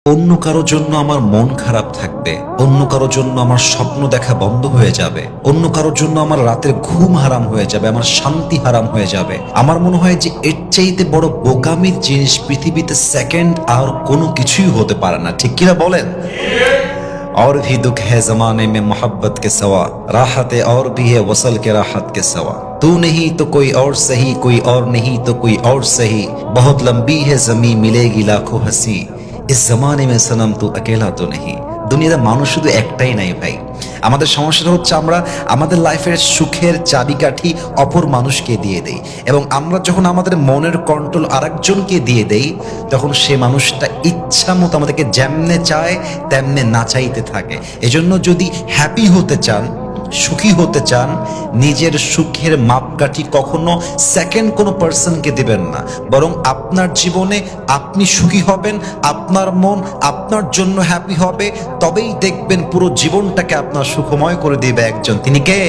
অন্য কারো জন্য আমার মন খারাপ থাকবে, অন্য কারো জন্য আমার স্বপ্ন দেখা বন্ধ হয়ে যাবে, অন্য কারোর জন্য আমার রাতের ঘুম হারাম হয়ে যাবে, আমার শান্তি হারাম হয়ে যাবে। আমার মনে হয় যে এর চাইতে বড় বোকামির জিনিস পৃথিবীতে সেকেন্ড আর কোনো কিছুই হতে পারে না। ঠিক কিনা বলেন? और भी दुख है जमाने में मोहब्बत के सवा, राहत और भी है वसल के राहत के सवा। तू नहीं तो कोई और सही, कोई और नहीं तो कोई और सही, बहुत लंबी है जमी मिलेगी लाखों हंसी, इस जमाने में सनम तू अकेला तो नहीं। দুনিয়াতে মানুষ শুধু একটাই নাই ভাই। আমাদের সমস্যাটা হচ্ছে আমরা আমাদের লাইফের সুখের চাবিকাঠি অপর মানুষকে দিয়ে দেই, এবং আমরা যখন আমাদের মনের কন্ট্রোল আরেকজনকে দিয়ে দেই তখন সে মানুষটা ইচ্ছা মতো আমাদেরকে যেমনে চায় তেমনে নাচাইতে থাকে। এজন্য যদি হ্যাপি হতে চান, সুখী হতে চান, নিজের সুখের মাপকাঠি কখনো সেকেন্ড কোনো পার্সনকে দিবেন না, বরং আপনার জীবনে আপনি সুখী হবেন, আপনার মন আপনার জন্য হ্যাপি হবে, তবেই দেখবেন পুরো জীবনটাকে আপনার সুখময় করে দিবে একজন। তিনি কে?